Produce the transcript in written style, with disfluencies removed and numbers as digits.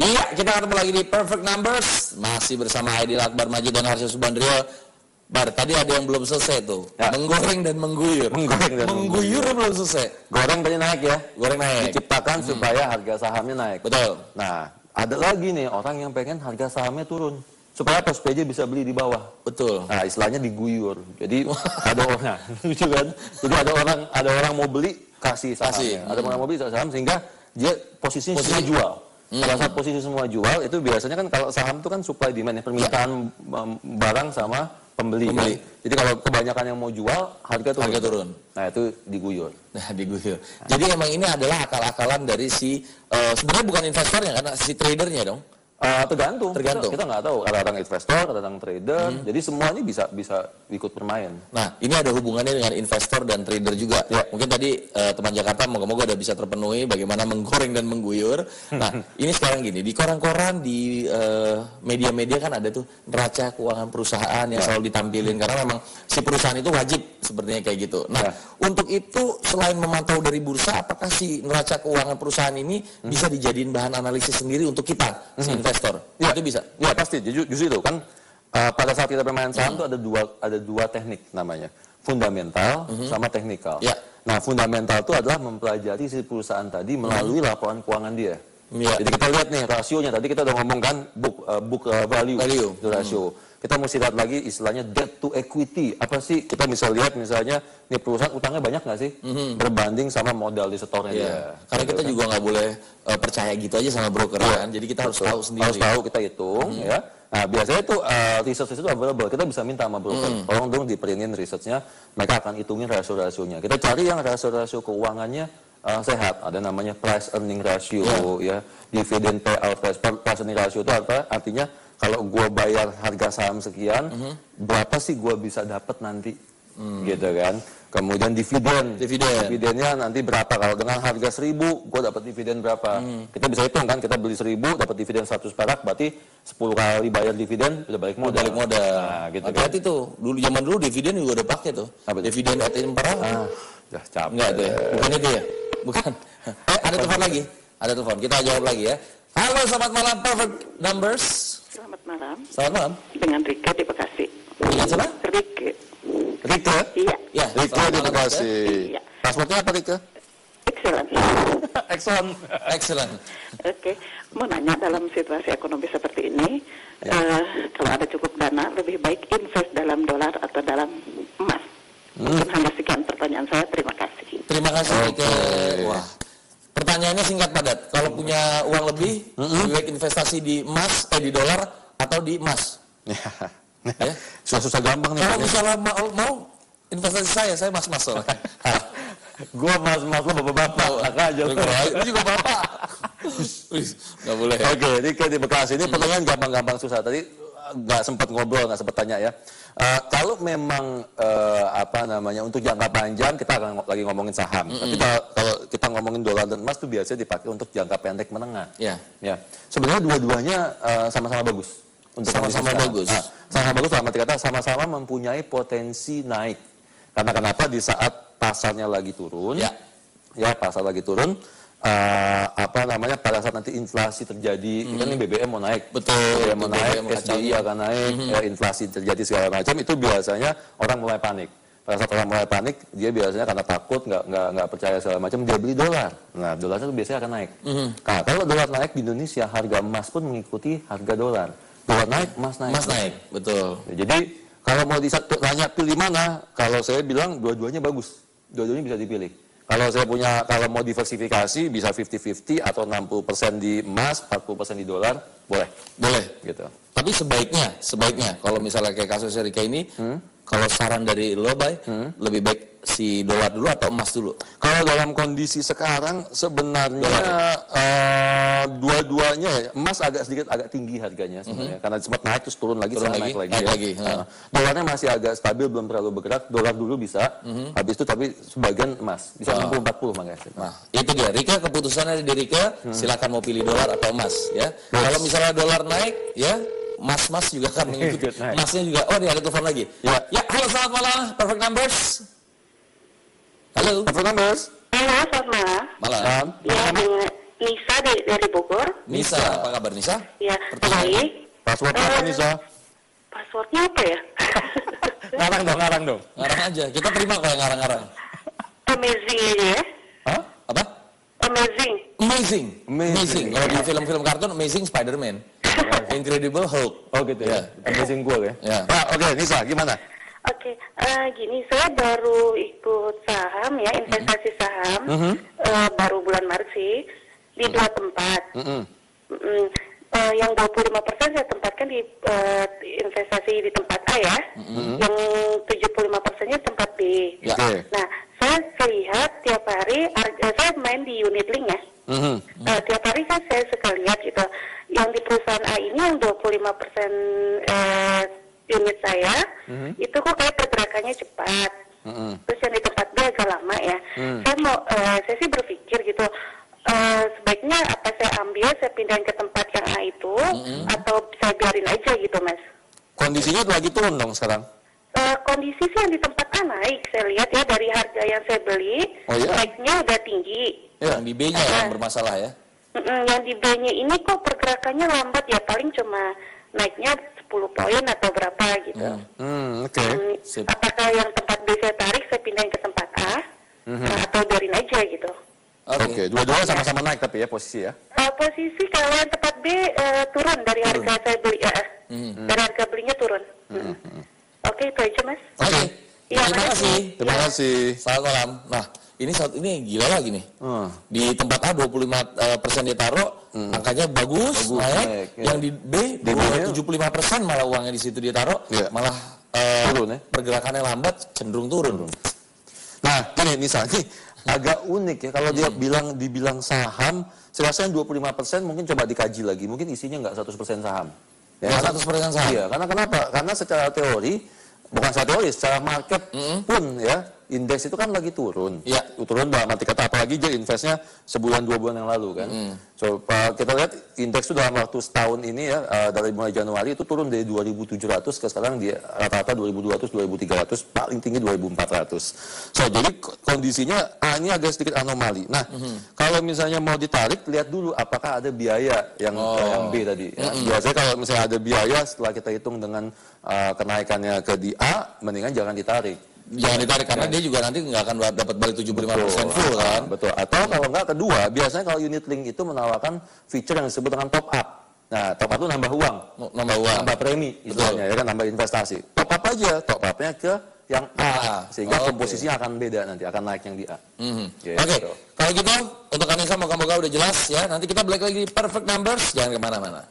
Iya, kita ketemu lagi di Perfect Numbers. Masih bersama Aidil Akbar Majid dan Harsha Subandrio. Bar, tadi ada yang belum selesai tuh. Ya. Menggoreng dan mengguyur. Mengguyur belum selesai. Goreng tadi naik ya. Goreng naik. Diciptakan supaya harga sahamnya naik. Betul. Nah, ada lagi nih orang yang pengen harga sahamnya turun. Supaya apa? Supaya dia bisa beli di bawah. Betul. Nah, istilahnya diguyur. Jadi ada orang, lucu kan? Jadi ada orang mau beli kasih sahamnya. Ada orang mau beli saham sehingga dia posisinya semua jual. Pada saat posisi semua jual itu biasanya kan kalau saham itu kan supply demand ya, permintaan barang sama pembeli. Kan? Jadi kalau kebanyakan yang mau jual, harga turun. Nah, itu diguyur. Diguyur. Jadi emang ini adalah akal-akalan dari si sebenarnya bukan investornya karena si tradernya dong. Tergantung. Kita nggak tahu. Ada orang investor, ada orang trader. Jadi semuanya bisa ikut bermain. Nah, ini ada hubungannya dengan investor dan trader juga. Ya. Mungkin tadi teman Jakarta moga-moga udah bisa terpenuhi bagaimana menggoreng dan mengguyur. Nah, ini sekarang gini, di koran-koran, di media-media kan ada tuh neraca keuangan perusahaan yang selalu ditampilin karena memang si perusahaan itu wajib sepertinya kayak gitu. Nah, untuk itu selain memantau dari bursa, apakah si neraca keuangan perusahaan ini bisa dijadiin bahan analisis sendiri untuk kita, si investor? Ya, itu bisa. Ya pasti. Justru itu kan pada saat kita bermain saham itu ada dua teknik namanya, fundamental sama teknikal. Ya. Nah, fundamental itu adalah mempelajari si perusahaan tadi melalui laporan keuangan dia. Ya. Jadi kita lihat nih rasionya. Tadi kita udah ngomong kan book value itu rasio. Kita mesti lihat lagi istilahnya debt to equity. Apa sih? Kita bisa lihat misalnya nih perusahaan utangnya banyak nggak sih berbanding sama modal di setornya dia. Karena kita juga nggak boleh percaya gitu aja sama broker kan. Jadi kita harus tahu sendiri. Harus tahu, kita hitung ya. Nah, biasanya itu research itu available. Kita bisa minta sama broker, tolong dong diprintin researchnya. Mereka akan hitungin rasio-rasionya. Kita cari yang rasio-rasio keuangannya sehat. Ada namanya price earning ratio ya. Dividend payout price earning ratio itu apa? Artinya kalau gue bayar harga saham sekian, berapa sih gue bisa dapat nanti, gitu kan? Kemudian dividennya nanti berapa? Kalau dengan harga 1.000, gue dapat dividen berapa? Kita bisa hitung kan? Kita beli 1.000, dapat dividen 100 perak, berarti 10 kali bayar dividen udah balik modal. Nah, gitu. Hati-hati kan? Tuh, zaman dulu dividen juga udah pakai tuh. Dividen at perak. Udah capek. Enggak tuh ya? Bukan itu ya? Bukan. Ada telepon lagi? Ada telepon. Kita jawab lagi ya. Halo, selamat malam Perfect Numbers. Selamat malam. Selamat malam. Dengan Rika di Bekasi. Dengan siapa? Rika. Rika? Iya. Ya, Rika di Bekasi. Iya. Pasportnya apa Rika? Excellent. Excellent. Oke. Mau nanya dalam situasi ekonomi seperti ini, kalau ada cukup dana, lebih baik invest dalam dolar atau dalam emas? Mungkin hanya sekian pertanyaan saya. Terima kasih. Terima kasih Rika. Wah. Pertanyaannya singkat padat. Kalau punya uang lebih, lebih baik investasi di emas, di dolar atau di emas? Ya. Susah gampang nih. Kalau misalnya mau investasi saya mas-mas soalnya. Gua mas-mas lo bapak-bapak. Aja. Ini juga bapak. Nggak boleh. Oke, ini kayak di Bekasi ini pertanyaan gampang-gampang susah. Tadi nggak sempat ngobrol, nggak sempat tanya ya. Kalau memang untuk jangka panjang kita akan lagi ngomongin saham. Tapi kalau kita ngomongin dolar dan emas itu biasanya dipakai untuk jangka pendek menengah. Ya. Sebenarnya dua-duanya sama-sama bagus. Untuk sama-sama bagus. Sama-sama bagus dalam arti kata sama-sama mempunyai potensi naik. Karena kenapa di saat pasarnya lagi turun, pasar lagi turun. Pada saat nanti inflasi terjadi, kan ini BBM mau naik, BBM mau naik, SBY akan naik, inflasi terjadi segala macam, itu biasanya orang mulai panik. Pada saat orang mulai panik, dia biasanya karena takut, nggak percaya segala macam, dia beli dolar. Nah, dolarnya itu biasanya akan naik. Nah, kalau dolar naik di Indonesia, harga emas pun mengikuti harga dolar. Dolar naik, emas naik. Emas naik, betul. Jadi kalau mau ditanya pilih mana, kalau saya bilang dua-duanya bagus, dua-duanya bisa dipilih. Kalau mau diversifikasi bisa 50-50 atau 60% di emas, 40% di dolar, boleh gitu. Tapi sebaiknya kalau misalnya kayak kasus Rika ini, kalau saran dari lo, lebih baik si dolar dulu atau emas dulu? Kalau dalam kondisi sekarang sebenarnya dua-duanya, emas agak tinggi harganya sebenarnya, karena sempat naik terus turun lagi. Dolarnya masih agak stabil, belum terlalu bergerak. Dolar dulu bisa, habis itu tapi sebagian emas bisa 60-40 makanya. Nah, itu dia. Rika, keputusannya dari Rika, silakan mau pilih dolar atau emas ya. Kalau misalnya dolar naik ya, mas juga akan mengikuti. Emasnya juga. Oh, ini ada telepon lagi. Ya, halo, selamat malam Perfect Numbers. Halo, Perfect Numbers. Halo, selamat malam. Malam. Ya, Nisa dari Bogor. Nisa, apa kabar Nisa? Ya, Pertanyaan. baik. Passwordnya apa Nisa? Passwordnya apa ya? Ngarang dong. Ngarang aja, kita terima kalau yang ngarang-ngarang. Amazing aja ya. Hah? Apa? Amazing. Amazing. Amazing. Kalau di film-film kartun, Amazing Spider-Man. Incredible Hulk. Oh gitu ya. Amazing gue ya. Ya. Nah, oke Nisa, gimana? Oke, gini, saya baru ikut saham ya, investasi saham, baru bulan Maret sih, di 2 tempat. Yang 25% saya tempatkan di investasi di tempat A ya, yang 75%-nya tempat B. Ya. Oke. Nah, saya lihat tiap hari, saya main di unit link ya, tiap hari kan saya suka lihat gitu, yang di perusahaan A ini yang 25% unit saya, itu kok kayak pergerakannya cepat. Terus yang di tempat B agak lama ya. Saya sih berpikir gitu, sebaiknya apa saya ambil, saya pindahin ke tempat yang A itu, atau saya biarin aja gitu Mas. Kondisinya lagi turun dong sekarang. Kondisi sih yang di tempat A naik, saya lihat ya dari harga yang saya beli, naiknya udah tinggi. Yang di B-nya yang bermasalah ya. Yang di B-nya ini kok pergerakannya lambat ya, paling cuma naiknya 10 poin atau berapa gitu. Oke. Apakah yang tempat B saya tarik, saya pindahin ke tempat A, atau biarin aja gitu. Oke, dua-duanya sama-sama naik tapi ya posisi ya. Posisi kalau yang tempat B turun dari harga saya beli, dari harga belinya turun. Oke, itu aja Mas. Oke. Iya, Terima kasih. Terima kasih. Selamat malam. Nah, ini gila lagi nih. Di tempat A 25% ditaruh, angkanya bagus, naik. ya. Yang di B 75% malah uangnya di situ ditaruh, malah turun ya. Pergerakannya lambat, cenderung turun. Nah, gini Nisa, ini agak unik ya kalau dia dibilang saham, saya rasa yang 25% mungkin coba dikaji lagi, mungkin isinya nggak 100% saham. Ya, 100% saham. Iya, karena kenapa? Karena secara teori, bukan secara teori, secara market pun ya, indeks itu kan lagi turun. Iya. Turun dalam arti kata, apalagi dia investnya sebulan 2 bulan yang lalu kan. So, kita lihat indeks itu dalam waktu setahun ini ya, dari mulai Januari itu turun dari 2.700 ke sekarang di rata-rata 2.200, 2.300, paling tinggi 2.400. So, jadi kondisinya ini agak sedikit anomali. Nah, kalau misalnya mau ditarik, lihat dulu apakah ada biaya yang B tadi. Ya. Biasanya kalau misalnya ada biaya, setelah kita hitung dengan kenaikannya ke di A, mendingan jangan ditarik. Jangan ditarik karena dia juga nanti nggak akan dapat balik 75% full kan. Betul. Atau kalau nggak kedua, biasanya kalau unit link itu menawarkan feature yang disebut dengan top up. Nah, top up itu nambah uang, nambah premi, istilahnya ya kan, nambah investasi. Top up aja, top upnya ke yang A, sehingga komposisinya akan beda nanti, akan naik yang di A. Oke, kalau gitu untuk Anissa moga-moga udah jelas ya. Nanti kita balik lagi di Perfect Numbers, jangan kemana-mana.